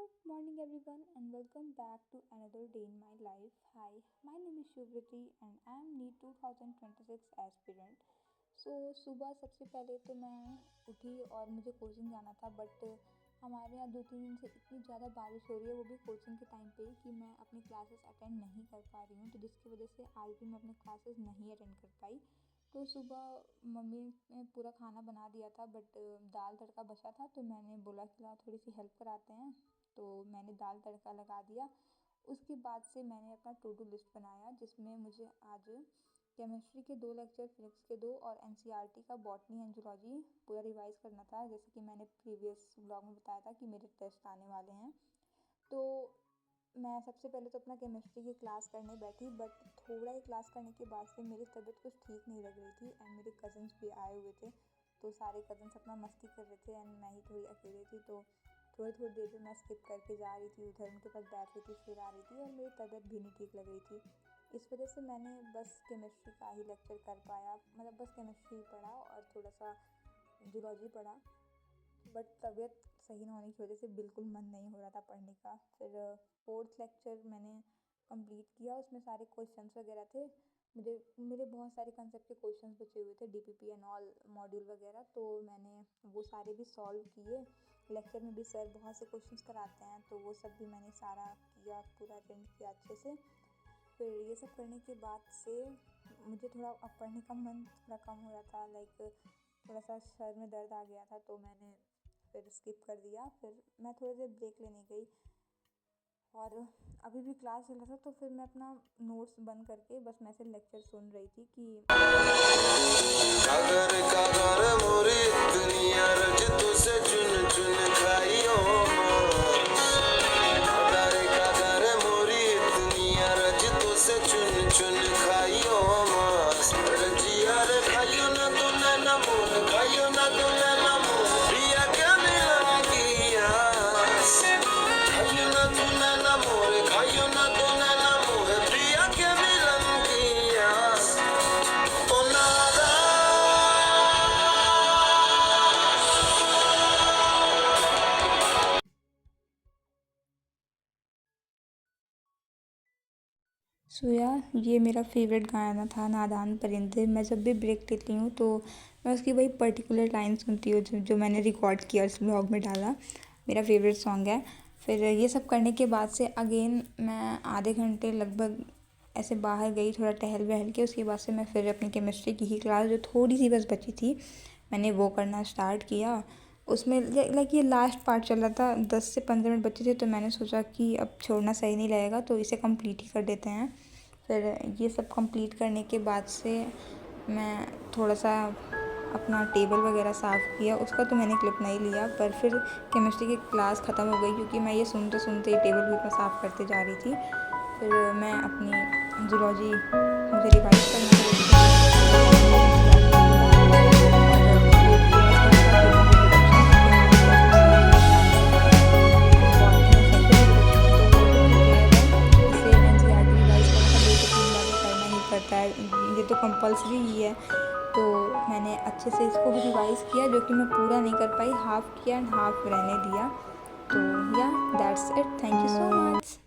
Good morning, everyone, and welcome back to another day in my life. Hi, my name is Shubhriti, and I am NEET 2026 aspirant. सुबह सबसे पहले तो मैं उठी और मुझे कोचिंग जाना था, बट हमारे यहाँ 2-3 दिन से इतनी ज़्यादा बारिश हो रही है, वो भी कोचिंग के टाइम पे ही, कि मैं अपनी क्लासेस अटेंड नहीं कर पा रही हूँ, तो जिसकी वजह से आज भी मैं अपने क्लासेस नहीं अटेंड कर पाई। तो सुबह मम्मी ने पूरा खाना बना दिया था, बट दाल तड़का बचा था, तो मैंने बोला कि ला थोड़ी सी हेल्प कराते हैं। तो मैंने दाल तड़का लगा दिया। उसके बाद से मैंने अपना टू डू लिस्ट बनाया, जिसमें मुझे आज केमिस्ट्री के 2 लेक्चर, फिजिक्स के 2 और एनसीईआरटी का बॉटनी एंड जूलॉजी पूरा रिवाइज़ करना था। जैसे कि मैंने प्रीवियस ब्लॉग में बताया था कि मेरे टेस्ट आने वाले हैं। तो मैं सबसे पहले तो अपना केमिस्ट्री की क्लास करने बैठी, बट थोड़ा ही क्लास करने के बाद से मेरी तबीयत कुछ ठीक नहीं लग रही थी, एंड मेरे कज़न्स भी आए हुए थे। तो सारे कज़न्स अपना मस्ती कर रहे थे एंड मैं ही थोड़ी अकेली थी। तो थोड़ी थोड़ी देर में मैं स्किप करके जा रही थी, उधर उनके पास बैठ रही थी, फिर आ रही थी, और मेरी तबीयत भी नहीं ठीक लग रही थी। इस वजह से मैंने बस केमिस्ट्री का ही लेक्चर कर पाया, मतलब बस केमिस्ट्री पढ़ा और थोड़ा सा जूलॉजी पढ़ा। बट तबीयत सही ना होने की वजह से बिल्कुल मन नहीं हो रहा था पढ़ने का। फिर 4th लेक्चर मैंने कंप्लीट किया, उसमें सारे क्वेश्चंस वगैरह थे। मेरे बहुत सारे कंसेप्ट के क्वेश्चंस बचे हुए थे, डीपीपी एंड ऑल मॉड्यूल वगैरह, तो मैंने वो सारे भी सॉल्व किए। लेक्चर में भी सर बहुत से क्वेश्चंस कराते हैं, तो वो सब भी मैंने सारा किया, पूरा अटेंड किया अच्छे से। फिर ये सब करने के बाद से मुझे थोड़ा अब पढ़ने का मन थोड़ा कम हो रहा था, लाइक थोड़ा सा सर में दर्द आ गया था, तो मैंने फिर स्किप कर दिया। फिर मैं थोड़ी देर ब्रेक लेने गई, और अभी भी क्लास चल रहा था, तो फिर मैं अपना नोट्स बंद करके बस मैं से लेक्चर सुन रही थी कि कागर मोरी दुनिया रज तुझसे चुन चुन खाइयो कागर मोरी दुनिया रज तुझसे चुन चुन खाइयो रजिया रे खाइयो ना तो ना मोर खाइयो ना तो ना मोर प्रिया क्या मिलन किया खाइयो ना तो ना मोर खाइयो ना तो ना मोर प्रिया क्या मिलन किया ओ नादा सोया, ये मेरा फेवरेट गाना था, नादान परिंदे। मैं जब भी ब्रेक लेती हूँ तो मैं उसकी वही पर्टिकुलर लाइन सुनती हूँ जो मैंने रिकॉर्ड किया, उस ब्लॉग में डाला। मेरा फेवरेट सॉन्ग है। फिर ये सब करने के बाद से अगेन मैं आधे घंटे लगभग ऐसे बाहर गई, थोड़ा टहल वहल के। उसके बाद से मैं फिर अपनी केमिस्ट्री की ही क्लास, जो थोड़ी सी बस बची थी, मैंने वो करना स्टार्ट किया। उसमें लाइक ये लास्ट पार्ट चल रहा था, 10 से 15 मिनट बचे थे, तो मैंने सोचा कि अब छोड़ना सही नहीं लगेगा, तो इसे कंप्लीट ही कर देते हैं। फिर ये सब कंप्लीट करने के बाद से मैं थोड़ा सा अपना टेबल वगैरह साफ़ किया। उसका तो मैंने क्लिप नहीं लिया, पर फिर केमिस्ट्री की क्लास ख़त्म हो गई, क्योंकि मैं ये सुनते सुनते ही टेबल भी मैं साफ़ करते जा रही थी। फिर मैं अपनी जूलॉजी मुझे रिवाइज़ करना करता है, ये तो कंपलसरी ही है। तो मैंने अच्छे से इसको भी रिवाइज़ किया, जो कि मैं पूरा नहीं कर पाई, हाफ़ किया एंड हाफ़ रहने दिया। तो या that's it, thank you so much.